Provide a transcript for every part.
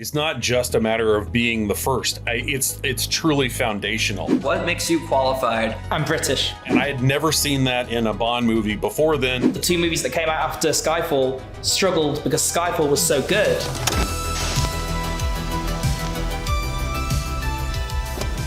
It's not just a matter of being the first. It's truly foundational. What makes you qualified? I'm British. And I had never seen that in a Bond movie before then. The two movies that came out after Skyfall struggled because Skyfall was so good.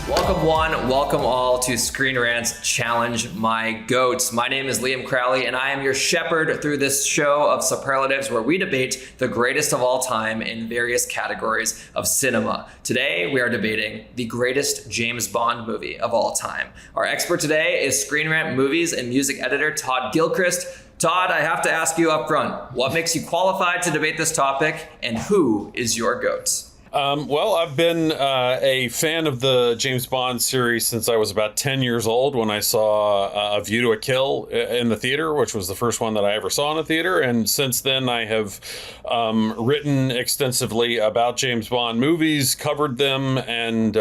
Welcome one, welcome all to ScreenRant's Challenge My Goats. My name is Liam Crowley, and I am your shepherd through this show of superlatives where we debate the greatest of all time in various categories of cinema. Today, we are debating the greatest James Bond movie of all time. Our expert today is ScreenRant movies and music editor Todd Gilchrist. Todd, I have to ask you up front, what makes you qualified to debate this topic, and who is your goat? Well, I've been a fan of the James Bond series since I was about 10 years old when I saw A View to a Kill in the theater, which was the first one that I ever saw in a theater. And since then, I have written extensively about James Bond movies, covered them, and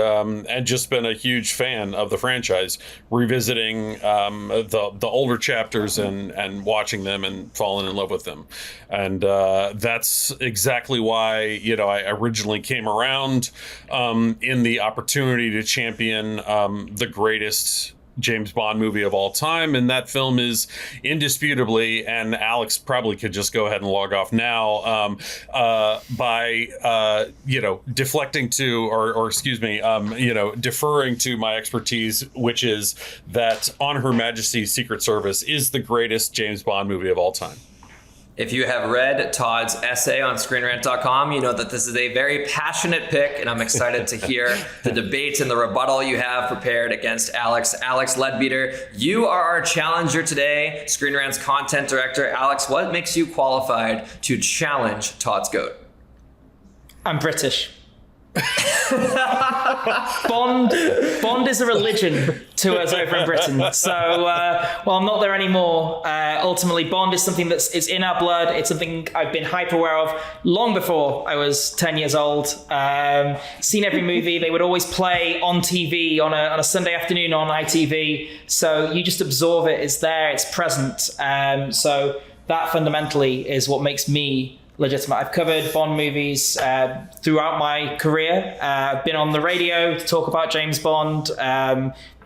just been a huge fan of the franchise, revisiting the older chapters and watching them and falling in love with them. And that's exactly why, I originally came around in the opportunity to champion the greatest James Bond movie of all time, and that film is indisputably, and Alex probably could just go ahead and log off now, by deflecting to or excuse me, deferring to my expertise, which is that On Her Majesty's Secret Service is the greatest James Bond movie of all time. If you have read Todd's essay on ScreenRant.com, you know that this is a very passionate pick, and I'm excited to hear the debate and the rebuttal you have prepared against Alex. Alex Leadbeater, you are our challenger today, ScreenRant's content director. Alex, what makes you qualified to challenge Todd's GOAT? I'm British. Bond is a religion to us over in Britain. So, I'm not there anymore. Ultimately, Bond is something it's in our blood. It's something I've been hyper aware of long before I was 10 years old. Seen every movie. They would always play on TV on a Sunday afternoon on ITV. So you just absorb it. It's there. It's present. So that fundamentally is what makes me legitimate. I've covered Bond movies throughout my career. I've been on the radio to talk about James Bond.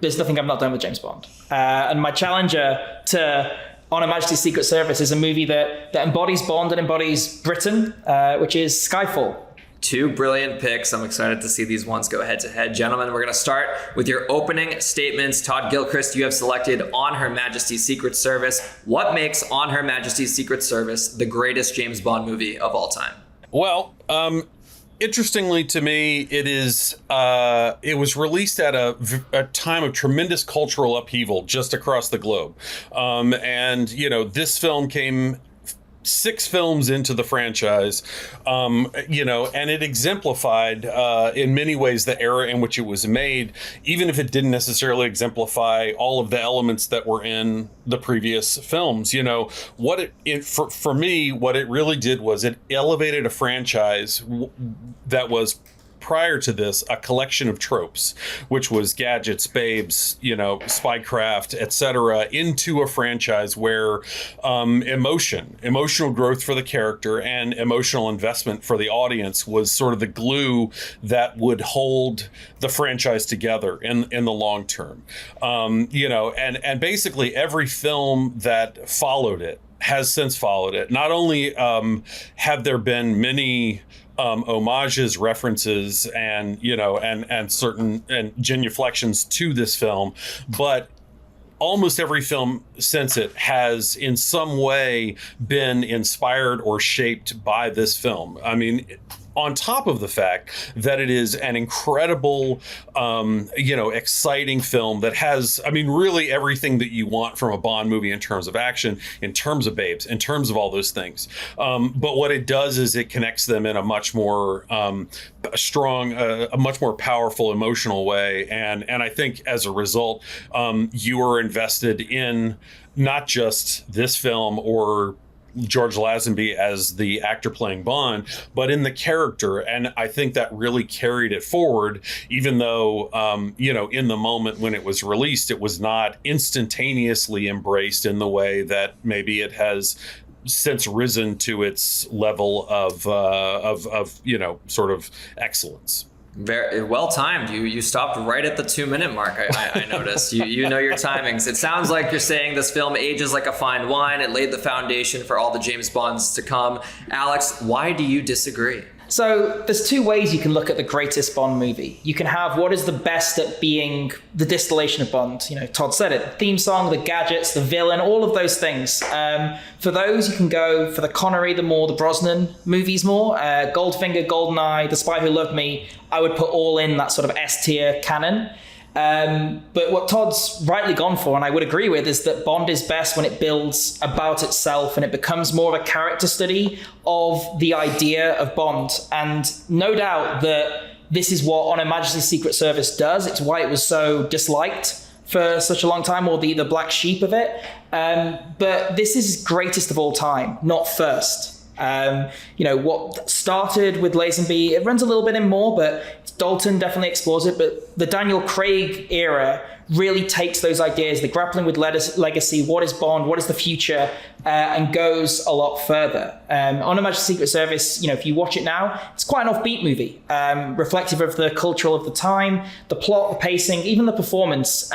There's nothing I've not done with James Bond. And my challenger to On Her Majesty's Secret Service is a movie that embodies Bond and embodies Britain, which is Skyfall. Two brilliant picks. I'm excited to see these ones go head to head. Gentlemen, we're going to start with your opening statements. Todd Gilchrist, you have selected On Her Majesty's Secret Service. What makes On Her Majesty's Secret Service the greatest James Bond movie of all time? Well, interestingly to me, it was released at a time of tremendous cultural upheaval just across the globe. And this film came 6 films into the franchise, and it exemplified in many ways the era in which it was made, even if it didn't necessarily exemplify all of the elements that were in the previous films. For me, what it really did was it elevated a franchise that was, prior to this, a collection of tropes, which was gadgets, babes, spycraft, etc., into a franchise where emotional growth for the character and emotional investment for the audience was sort of the glue that would hold the franchise together in the long term. And basically every film that followed it has since followed it. Not only have there been many homages, references, and certain genuflections to this film, but almost every film since it has in some way been inspired or shaped by this film. I mean, on top of the fact that it is an incredible, exciting film that has, really everything that you want from a Bond movie in terms of action, in terms of babes, in terms of all those things. But what it does is it connects them in a much more strong, a much more powerful emotional way. And I think as a result, you are invested in not just this film or George Lazenby as the actor playing Bond, but in the character. And I think that really carried it forward, even though, in the moment when it was released, it was not instantaneously embraced in the way that maybe it has since risen to its level of sort of excellence. Very well timed. You stopped right at the 2-minute mark. I noticed. You know your timings. It sounds like you're saying this film ages like a fine wine. It laid the foundation for all the James Bonds to come. Alex, why do you disagree? So there's two ways you can look at the greatest Bond movie. You can have what is the best at being the distillation of Bond. Todd said it, the theme song, the gadgets, the villain, all of those things. For those, you can go for the Connery, the Brosnan movies more. Goldfinger, Goldeneye, The Spy Who Loved Me, I would put all in that sort of S-tier canon. But what Todd's rightly gone for, and I would agree with, is that Bond is best when it builds about itself and it becomes more of a character study of the idea of Bond. And no doubt that this is what On Her Majesty's Secret Service does. It's why it was so disliked for such a long time, or the black sheep of it. But this is greatest of all time, not first. What started with Lazenby, it runs a little bit in more, but Dalton definitely explores it. But the Daniel Craig era really takes those ideas, the grappling with legacy, what is Bond, what is the future, and goes a lot further. On Her Majesty's Secret Service, if you watch it now, it's quite an offbeat movie, reflective of the cultural of the time, the plot, the pacing, even the performance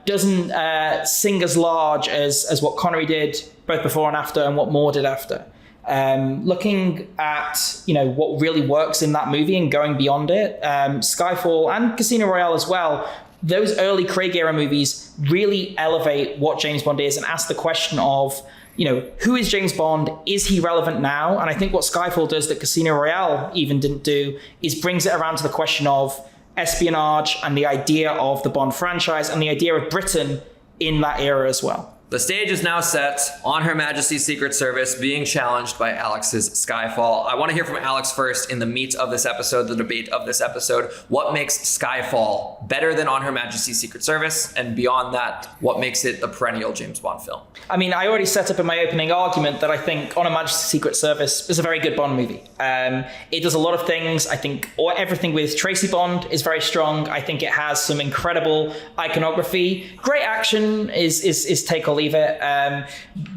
doesn't sing as large as what Connery did both before and after, and what Moore did after. Looking at what really works in that movie and going beyond it, Skyfall and Casino Royale as well, those early Craig era movies really elevate what James Bond is and ask the question of who is James Bond? Is he relevant now? And I think what Skyfall does that Casino Royale even didn't do is brings it around to the question of espionage and the idea of the Bond franchise and the idea of Britain in that era as well. The stage is now set. On Her Majesty's Secret Service being challenged by Alex's Skyfall. I want to hear from Alex first in the meat of this episode, the debate of this episode. What makes Skyfall better than On Her Majesty's Secret Service? And beyond that, what makes it the perennial James Bond film? I mean, I already set up in my opening argument that I think On Her Majesty's Secret Service is a very good Bond movie. It does a lot of things. I think everything with Tracy Bond is very strong. I think it has some incredible iconography. Great action is take or leave it.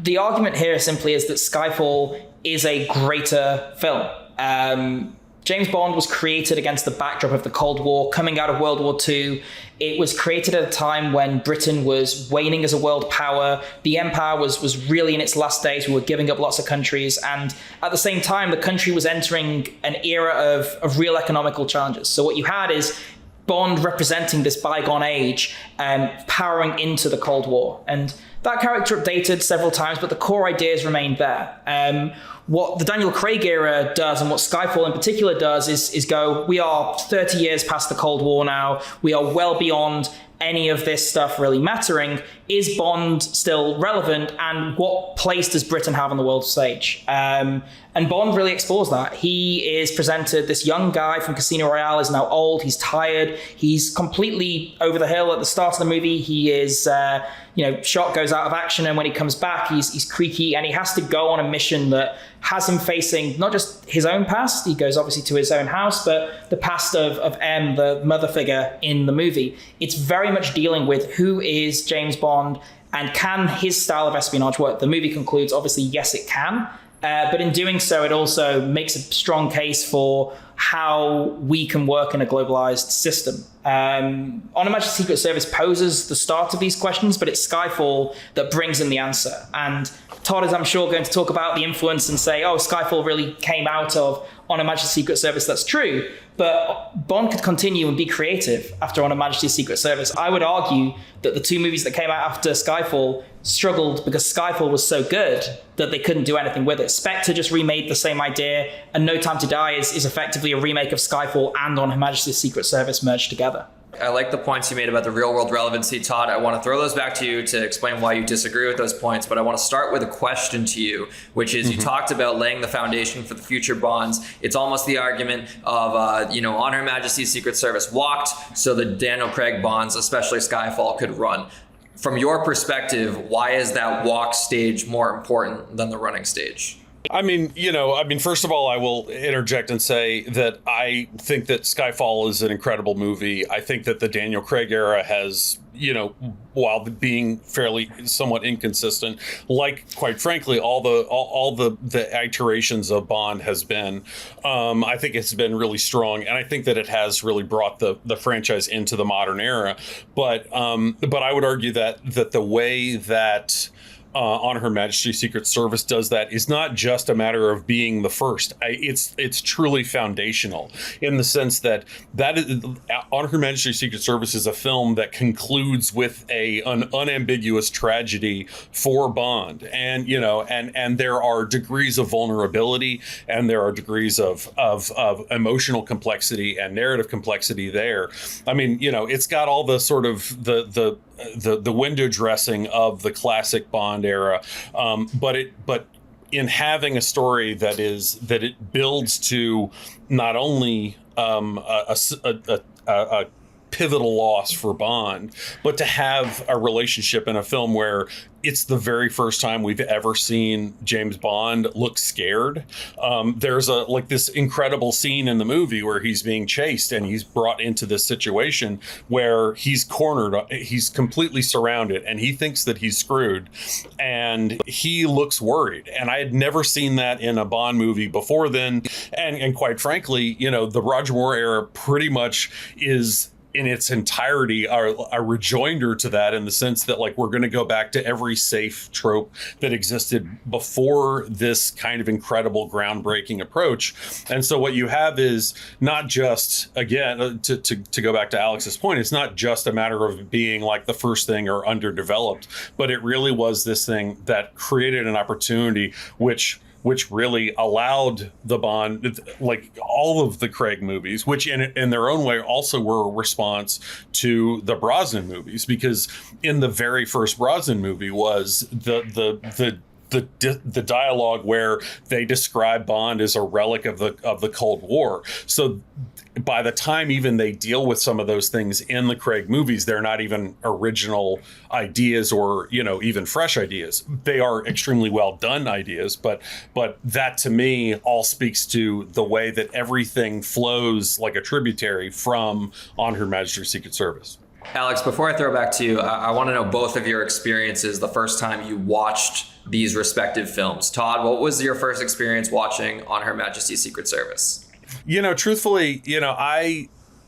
The argument here simply is that Skyfall is a greater film. James Bond was created against the backdrop of the Cold War, coming out of World War II. It was created at a time when Britain was waning as a world power. The empire was really in its last days. We were giving up lots of countries. And at the same time, the country was entering an era of real economical challenges. So what you had is Bond representing this bygone age, powering into the Cold War. And that character updated several times, but the core ideas remained there. What the Daniel Craig era does, and what Skyfall in particular does, is go, we are 30 years past the Cold War now. We are well beyond any of this stuff really mattering. Is Bond still relevant? And what place does Britain have on the world stage? And Bond really explores that. He is presented, this young guy from Casino Royale is now old, he's tired, he's completely over the hill at the start of the movie. He is, shot goes out of action, and when he comes back, he's creaky, and he has to go on a mission that has him facing not just his own past, he goes obviously to his own house, but the past of M, the mother figure in the movie. It's very much dealing with who is James Bond and can his style of espionage work. The movie concludes, obviously, yes, it can. But in doing so, it also makes a strong case for how we can work in a globalized system. On Her Majesty's Secret Service poses the start of these questions, but it's Skyfall that brings in the answer. And Todd is, I'm sure, going to talk about the influence and say, oh, Skyfall really came out of On Her Majesty's Secret Service. That's true. But Bond could continue and be creative after On Her Majesty's Secret Service. I would argue that the two movies that came out after Skyfall struggled because Skyfall was so good that they couldn't do anything with it. Spectre just remade the same idea, and No Time to Die is effectively a remake of Skyfall and On Her Majesty's Secret Service merged together. I like the points you made about the real world relevancy, Todd. I want to throw those back to you to explain why you disagree with those points, but I want to start with a question to you, which is you talked about laying the foundation for the future Bonds. It's almost the argument of, On Her Majesty's Secret Service walked so the Daniel Craig Bonds, especially Skyfall, could run. From your perspective, why is that walk stage more important than the running stage? First of all, I will interject and say that I think that Skyfall is an incredible movie. I think that the Daniel Craig era has, while being fairly somewhat inconsistent, like, quite frankly, all the iterations of Bond has been, I think it's been really strong, and I think that it has really brought the franchise into the modern era. But I would argue that the way that On Her Majesty's Secret Service does that is not just a matter of being the first. It's truly foundational in the sense that On Her Majesty's Secret Service is a film that concludes with an unambiguous tragedy for Bond, and and there are degrees of vulnerability, and there are degrees of emotional complexity and narrative complexity there. It's got all the sort of the window dressing of the classic Bond era, but in having a story that it builds to not only a pivotal loss for Bond, but to have a relationship in a film where it's the very first time we've ever seen James Bond look scared. There's this incredible scene in the movie where he's being chased and he's brought into this situation where he's cornered, he's completely surrounded, and he thinks that he's screwed, and he looks worried. And I had never seen that in a Bond movie before then. And quite frankly, the Roger Moore era pretty much is in its entirety a rejoinder to that, in the sense that we're going to go back to every safe trope that existed before this kind of incredible groundbreaking approach. And so what you have is not just, again, to go back to Alex's point, it's not just a matter of being the first thing or underdeveloped, but it really was this thing that created an opportunity which really allowed the Bond, all of the Craig movies, which in their own way also were a response to the Brosnan movies, because in the very first Brosnan movie was the dialogue where they describe Bond as a relic of the Cold War. So by the time even they deal with some of those things in the Craig movies, they're not even original ideas or, even fresh ideas. They are extremely well done ideas, but that to me all speaks to the way that everything flows like a tributary from On Her Majesty's Secret Service. Alex, before I throw it back to you, I want to know both of your experiences the first time you watched these respective films. Todd, what was your first experience watching On Her Majesty's Secret Service? Truthfully,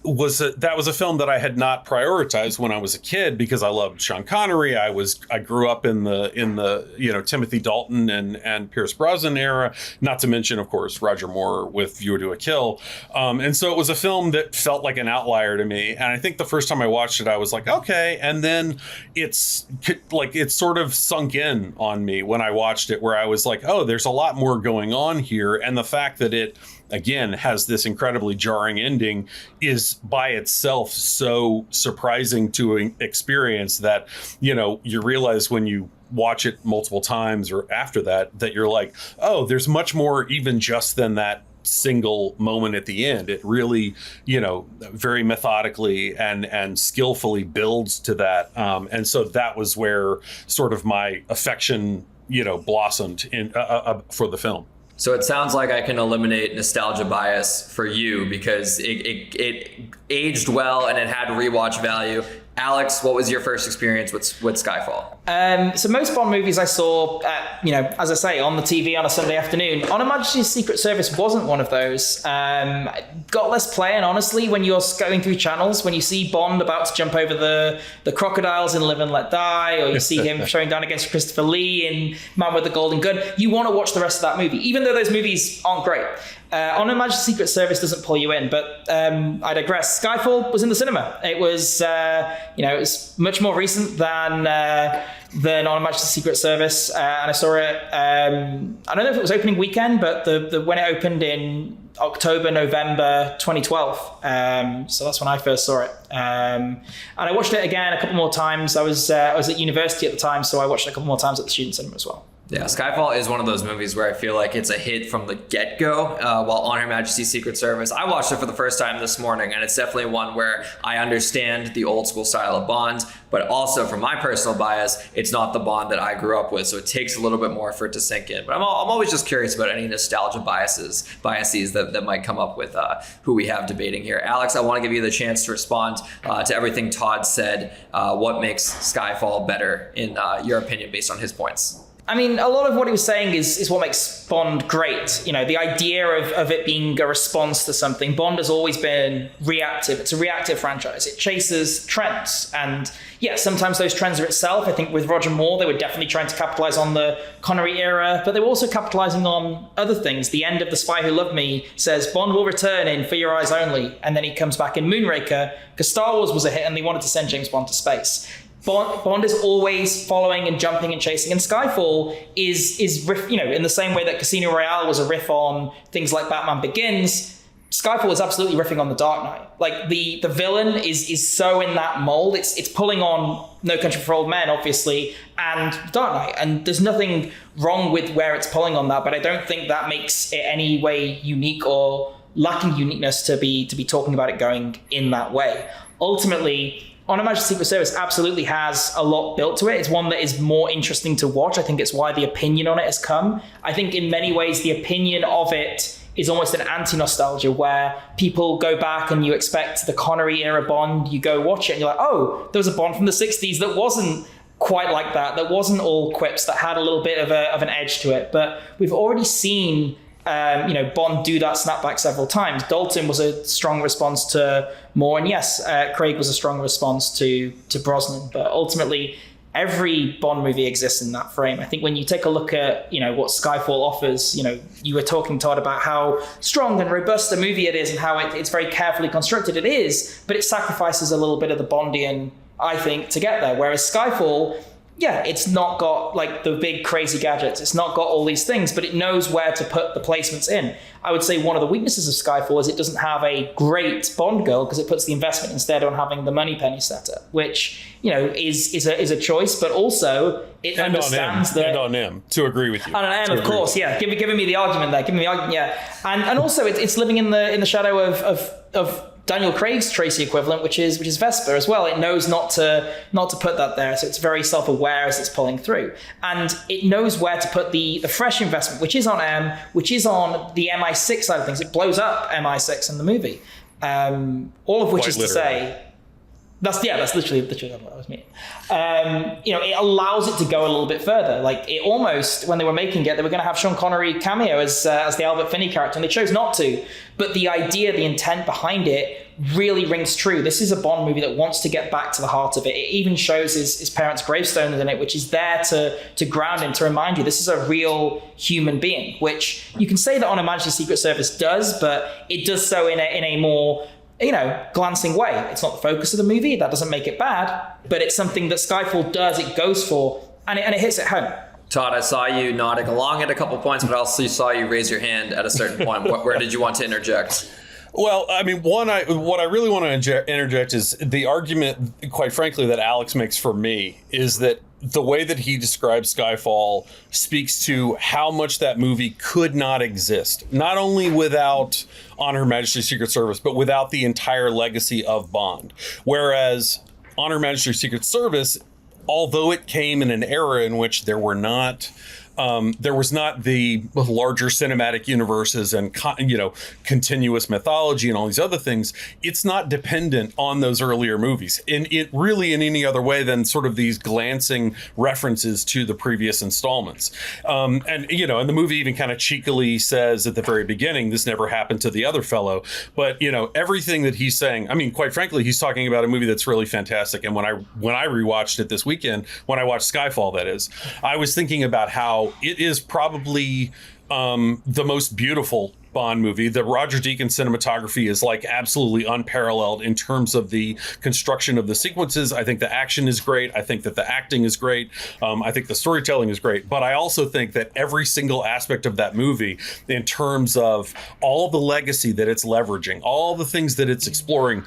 that was a film that I had not prioritized when I was a kid, because I loved Sean Connery. I grew up in the Timothy Dalton and Pierce Brosnan era, not to mention, of course, Roger Moore with View to a Kill. And so it was a film that felt like an outlier to me. And I think the first time I watched it, I was like, okay. And then it sort of sunk in on me when I watched it, where I was like, oh, there's a lot more going on here. And the fact that it, again, has this incredibly jarring ending is by itself so surprising to experience that, you realize when you watch it multiple times or after that you're like, oh, there's much more even just than that single moment at the end. It really, very methodically and skillfully builds to that. And so that was where sort of my affection, blossomed in for the film. So it sounds like I can eliminate nostalgia bias for you, because it aged well and it had rewatch value. Alex, what was your first experience with Skyfall? So most Bond movies I saw, as I say, on the TV on a Sunday afternoon. On Her Majesty's Secret Service wasn't one of those. Got less play, and honestly, when you're going through channels, when you see Bond about to jump over the crocodiles in Live and Let Die, or you see him showing down against Christopher Lee in Man with the Golden Gun, you want to watch the rest of that movie, even though those movies aren't great. On Her Majesty's Secret Service doesn't pull you in, but I digress. Skyfall was in the cinema. It was, it was much more recent than On Her Majesty's Secret Service, and I saw it. I don't know if it was opening weekend, but when it opened in October, November 2012. So that's when I first saw it. And I watched it again a couple more times. I was at university at the time, so I watched it a couple more times at the student cinema as well. Yeah, Skyfall is one of those movies where I feel like it's a hit from the get-go, while On Her Majesty's Secret Service, I watched it for the first time this morning, and it's definitely one where I understand the old school style of Bond, but also from my personal bias, it's not the Bond that I grew up with, so it takes a little bit more for it to sink in. But I'm always just curious about any nostalgia biases that might come up with who we have debating here. Alex, I want to give you the chance to respond to everything Todd said. What makes Skyfall better in your opinion based on his points? I mean, a lot of what he was saying is what makes Bond great. You know, the idea of it being a response to something. Bond has always been reactive. It's a reactive franchise. It chases trends. And yeah, sometimes those trends are itself. I think with Roger Moore, they were definitely trying to capitalize on the Connery era, but they were also capitalizing on other things. The end of The Spy Who Loved Me says Bond will return in For Your Eyes Only. And then he comes back in Moonraker because Star Wars was a hit and they wanted to send James Bond to space. Bond is always following and jumping and chasing, and Skyfall is riff, you know, in the same way that Casino Royale was a riff on things like Batman Begins. Skyfall is absolutely riffing on The Dark Knight. Like the villain is so in that mold. It's pulling on No Country for Old Men, obviously, and Dark Knight, and there's nothing wrong with where it's pulling on that. But I don't think that makes it any way unique or lacking uniqueness to be talking about it going in that way. Ultimately, On Her Majesty's Secret Service absolutely has a lot built to it. It's one that is more interesting to watch. I think it's why the opinion on it has come. I think in many ways, the opinion of it is almost an anti-nostalgia where people go back and you expect the Connery era Bond, you go watch it and you're like, oh, there was a Bond from the 60s that wasn't quite like that wasn't all quips, that had a little bit of an edge to it. But we've already seen Bond do that snapback several times. Dalton was a strong response to Moore, and yes, Craig was a strong response to Brosnan. But ultimately, every Bond movie exists in that frame. I think when you take a look at what Skyfall offers, you were talking, Todd, about how strong and robust a movie it is, and how it's very carefully constructed. It is, but it sacrifices a little bit of the Bondian, I think, to get there. Whereas Skyfall, yeah, it's not got like the big crazy gadgets. It's not got all these things, but it knows where to put the placements in. I would say one of the weaknesses of Skyfall is it doesn't have a great Bond girl because it puts the investment instead on having the Moneypenny setter, which is a choice, but also it and understands that. And on M, to agree with you. And on M, of course, yeah. Giving me the argument there. Giving me the argument, yeah. And also it's living in the shadow of Daniel Craig's Tracy equivalent, which is Vesper as well. It knows not to put that there, so it's very self-aware as it's pulling through, and it knows where to put the fresh investment, which is on M, which is on the MI6 side of things. It blows up MI6 in the movie, all of which Quite is literally. to say. That's literally what I was meaning. It allows it to go a little bit further. Like it almost, when they were making it, they were going to have Sean Connery cameo as the Albert Finney character, and they chose not to. But the idea, the intent behind it really rings true. This is a Bond movie that wants to get back to the heart of it. It even shows his parents' gravestones in it, which is there to ground him, to remind you this is a real human being, which you can say that On Her Majesty's Secret Service does, but it does so in a more glancing way. It's not the focus of the movie. That doesn't make it bad, but it's something that Skyfall does. It goes for, and it hits it home. Todd, I saw you nodding along at a couple points, but I also saw you raise your hand at a certain point. Where did you want to interject? Well, I mean, what I really want to interject is the argument, quite frankly, that Alex makes for me is that the way that he describes Skyfall speaks to how much that movie could not exist, not only without On Her Majesty's Secret Service, but without the entire legacy of Bond. Whereas On Her Majesty's Secret Service, although it came in an era in which there was not the larger cinematic universes and continuous mythology and all these other things, it's not dependent on those earlier movies in any other way than sort of these glancing references to the previous installments. And the movie even kind of cheekily says at the very beginning, this never happened to the other fellow. But everything that he's saying, I mean, quite frankly, he's talking about a movie that's really fantastic. And when I rewatched it this weekend, when I watched Skyfall, that is, I was thinking about how it is probably the most beautiful Bond movie. The Roger Deakins cinematography is like absolutely unparalleled in terms of the construction of the sequences. I think the action is great. I think that the acting is great. I think the storytelling is great. But I also think that every single aspect of that movie, in terms of all the legacy that it's leveraging, all the things that it's exploring,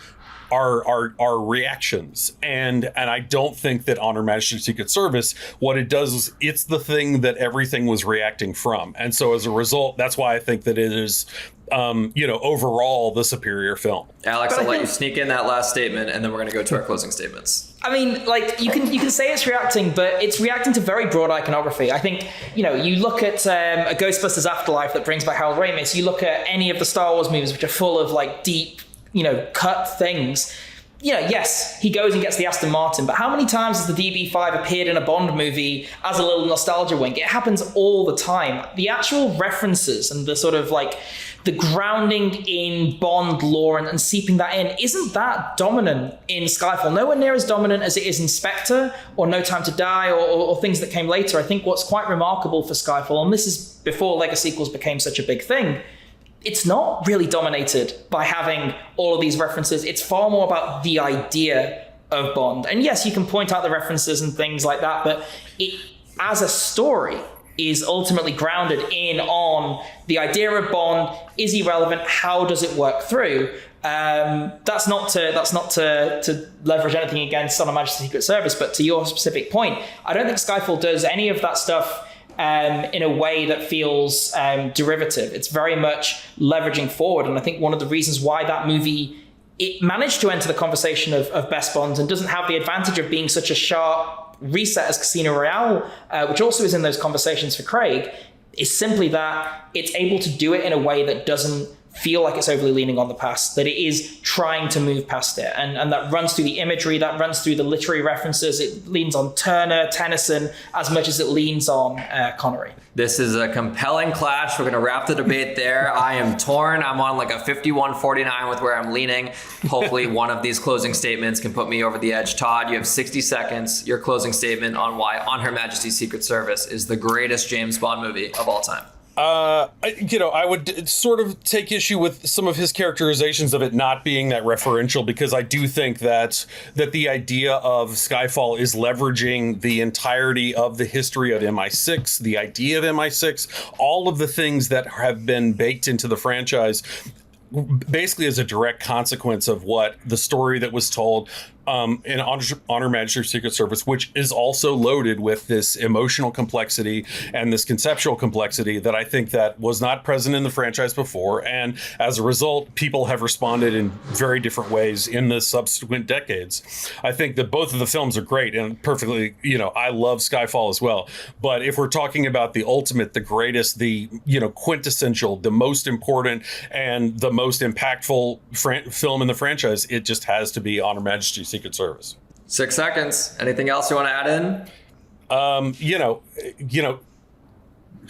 are reactions, and I don't think that On Her Majesty's Secret Service, what it does is it's the thing that everything was reacting from, and so as a result, that's why I think that it is overall the superior film. Alex, I'll let you sneak in that last statement, and then we're going to go to our closing statements. I mean, like, you can say it's reacting, but it's reacting to very broad iconography. I think, you look at a Ghostbusters Afterlife that brings back Harold Ramis. You look at any of the Star Wars movies, which are full of like deep, cut things. Yes, he goes and gets the Aston Martin, but how many times has the DB5 appeared in a Bond movie as a little nostalgia wink? It happens all the time. The actual references and the sort of like the grounding in Bond lore and seeping that in isn't that dominant in Skyfall. Nowhere near as dominant as it is in Spectre or No Time to Die or things that came later. I think what's quite remarkable for Skyfall, and this is before Lego sequels became such a big thing, it's not really dominated by having all of these references. It's far more about the idea of Bond. And yes, you can point out the references and things like that, but it, as a story, is ultimately grounded on the idea of Bond. Is he relevant? How does it work through? That's not to leverage anything against On Her Majesty's Secret Service, but to your specific point, I don't think Skyfall does any of that stuff in a way that feels derivative. It's very much leveraging forward. And I think one of the reasons why that movie, it managed to enter the conversation of best Bonds and doesn't have the advantage of being such a sharp reset as Casino Royale, which also is in those conversations for Craig, is simply that it's able to do it in a way that doesn't feel like it's overly leaning on the past, that it is trying to move past it. And that runs through the imagery, that runs through the literary references. It leans on Turner, Tennyson, as much as it leans on Connery. This is a compelling clash. We're going to wrap the debate there. I am torn. I'm on like a 51-49 with where I'm leaning. Hopefully one of these closing statements can put me over the edge. Todd, you have 60 seconds. Your closing statement on why On Her Majesty's Secret Service is the greatest James Bond movie of all time. I would sort of take issue with some of his characterizations of it not being that referential, because I do think that the idea of Skyfall is leveraging the entirety of the history of MI6, the idea of MI6, all of the things that have been baked into the franchise, basically as a direct consequence of what the story that was told in On Her Majesty's Secret Service, which is also loaded with this emotional complexity and this conceptual complexity that I think that was not present in the franchise before. And as a result, people have responded in very different ways in the subsequent decades. I think that both of the films are great and perfectly, I love Skyfall as well. But if we're talking about the ultimate, the greatest, the, quintessential, the most important and the most impactful film in the franchise, it just has to be On Her Majesty's Secret Service. 6 seconds. Anything else you want to add in?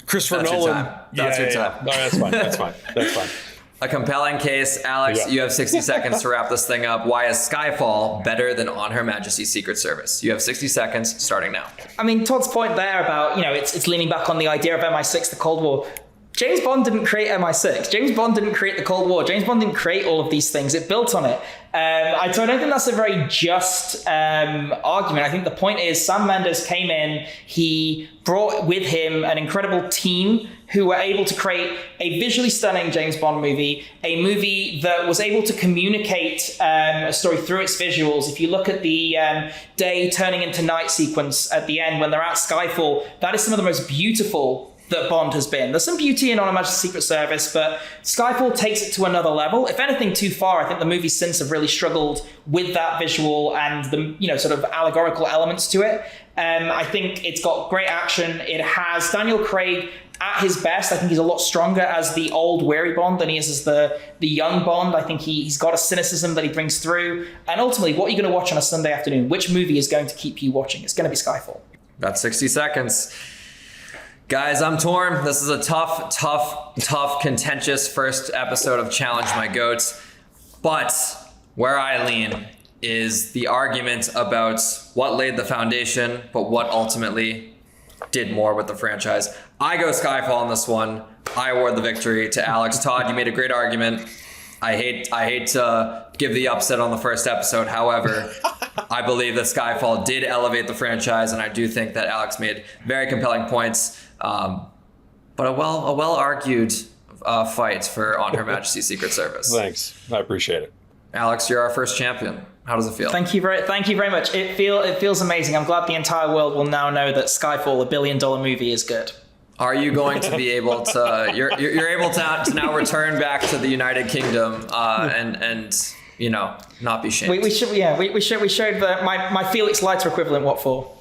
Christopher That's Nolan. Your time. That's your time. No, that's fine. That's fine. A compelling case. Alex, you have 60 seconds to wrap this thing up. Why is Skyfall better than On Her Majesty's Secret Service? You have 60 seconds starting now. I mean, Todd's point there about, it's leaning back on the idea of MI6, the Cold War. James Bond didn't create MI6. James Bond didn't create the Cold War. James Bond didn't create all of these things. It built on it. So I don't think that's a very just argument. I think the point is Sam Mendes came in. He brought with him an incredible team who were able to create a visually stunning James Bond movie, a movie that was able to communicate a story through its visuals. If you look at the day turning into night sequence at the end when they're at Skyfall, that is some of the most beautiful that Bond has been. There's some beauty in On Her Majesty's Secret Service, but Skyfall takes it to another level. If anything, too far. I think the movies since have really struggled with that visual and the sort of allegorical elements to it. I think it's got great action. It has Daniel Craig at his best. I think he's a lot stronger as the old weary Bond than he is as the young Bond. I think he's got a cynicism that he brings through. And ultimately, what are you going to watch on a Sunday afternoon? Which movie is going to keep you watching? It's going to be Skyfall. That's 60 seconds. Guys, I'm torn. This is a tough, contentious first episode of Challenge My Goats. But where I lean is the argument about what laid the foundation, but what ultimately did more with the franchise. I go Skyfall on this one. I award the victory to Alex. Todd, you made a great argument. I hate to give the upset on the first episode. However, I believe that Skyfall did elevate the franchise, and I do think that Alex made very compelling points. But a well argued fight for On Her Majesty's Secret Service. Thanks. I appreciate it. Alex, you're our first champion. How does it feel? Thank you very much. It feels amazing. I'm glad the entire world will now know that Skyfall, $1 billion movie, is good. Are you going to be able to? You're able to now return back to the United Kingdom and not be shamed. We showed that my Felix Leiter equivalent. What for?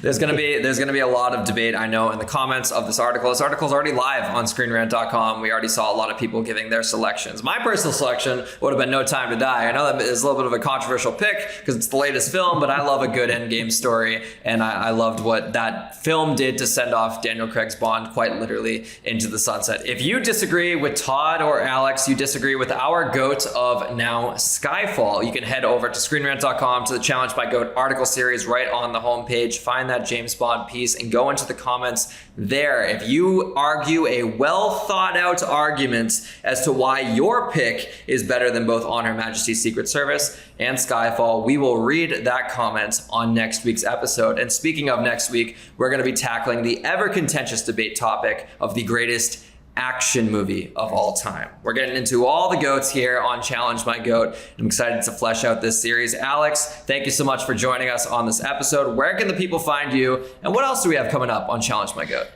There's gonna be a lot of debate, I know, in the comments of this article. This article's already live on ScreenRant.com. We already saw a lot of people giving their selections. My personal selection would have been No Time to Die. I know that is a little bit of a controversial pick because it's the latest film, but I love a good endgame story, and I loved what that film did to send off Daniel Craig's Bond quite literally into the sunset. If you disagree with Todd or Alex, you disagree with our GOAT of now, Skyfall, you can head over to ScreenRant.com to the Challenge by GOAT article series right on the homepage. Find that James Bond piece and go into the comments there. If you argue a well thought out argument as to why your pick is better than both On Her Majesty's Secret Service and Skyfall, we will read that comment on next week's episode. And speaking of next week, we're going to be tackling the ever contentious debate topic of the greatest action movie of all time. We're getting into all the GOATs here on Challenge My GOAT. I'm excited to flesh out this series. Alex, thank you so much for joining us on this episode. Where can the people find you? And what else do we have coming up on Challenge My GOAT?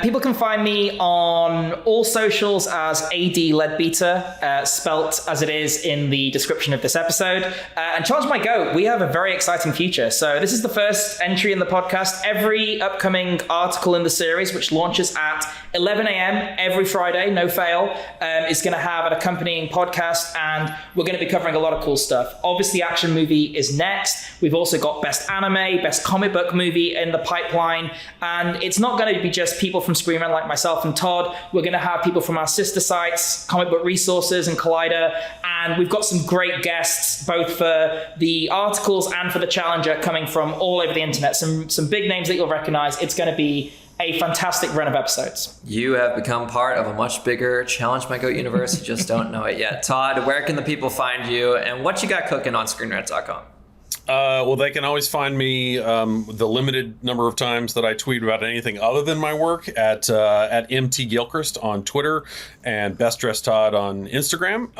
People can find me on all socials as AD Leadbeater, spelt as it is in the description of this episode. And Challenge My GOAT, we have a very exciting future. So this is the first entry in the podcast. Every upcoming article in the series, which launches at 11 a.m. every Friday, no fail, is going to have an accompanying podcast, and we're going to be covering a lot of cool stuff. Obviously, action movie is next. We've also got best anime, best comic book movie in the pipeline, and it's not going to be just people from ScreenRant like myself and Todd. We're going to have people from our sister sites, Comic Book Resources and Collider, and we've got some great guests both for the articles and for the Challenger coming from all over the internet. Some big names that you'll recognize. It's going to be a fantastic run of episodes. You have become part of a much bigger Challenge My GOAT universe. You just don't know it yet. Todd, where can the people find you, and what you got cooking on ScreenRant.com? Well, they can always find me the limited number of times that I tweet about anything other than my work at MT Gilchrist on Twitter and Best Dressed Todd on Instagram.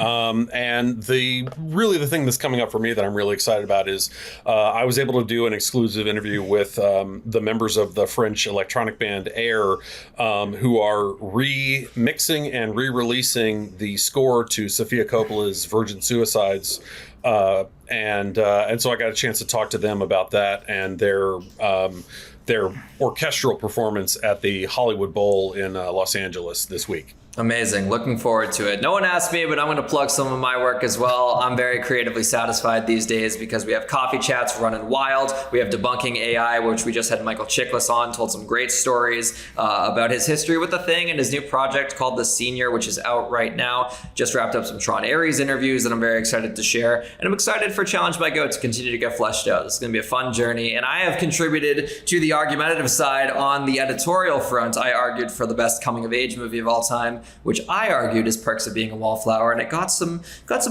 And the thing that's coming up for me that I'm really excited about is I was able to do an exclusive interview with the members of the French electronic band Air, who are remixing and re-releasing the score to Sofia Coppola's Virgin Suicides. And so I got a chance to talk to them about that and their orchestral performance at the Hollywood Bowl in Los Angeles this week. Amazing. Looking forward to it. No one asked me, but I'm going to plug some of my work as well. I'm very creatively satisfied these days because we have coffee chats running wild. We have Debunking AI, which we just had Michael Chiklis on, told some great stories about his history with The Thing and his new project called The Senior, which is out right now. Just wrapped up some Tron Ares interviews that I'm very excited to share. And I'm excited for Challenge by GOAT to continue to get fleshed out. It's going to be a fun journey. And I have contributed to the argumentative side on the editorial front. I argued for the best coming of age movie of all time, which I argued is Perks of Being a Wallflower, and it got some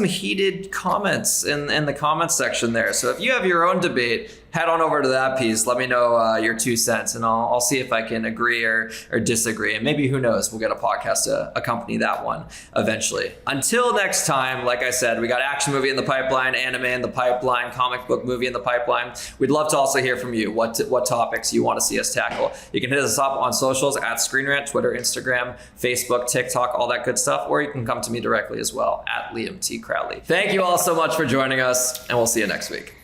heated comments in the comments section there. So if you have your own debate, head on over to that piece. Let me know your 2 cents, and I'll see if I can agree or disagree. And maybe, who knows, we'll get a podcast to accompany that one eventually. Until next time, like I said, we got action movie in the pipeline, anime in the pipeline, comic book movie in the pipeline. We'd love to also hear from you, what topics you want to see us tackle. You can hit us up on socials at ScreenRant, Twitter, Instagram, Facebook, TikTok, all that good stuff, or you can come to me directly as well at Liam T. Crowley. Thank you all so much for joining us, and we'll see you next week.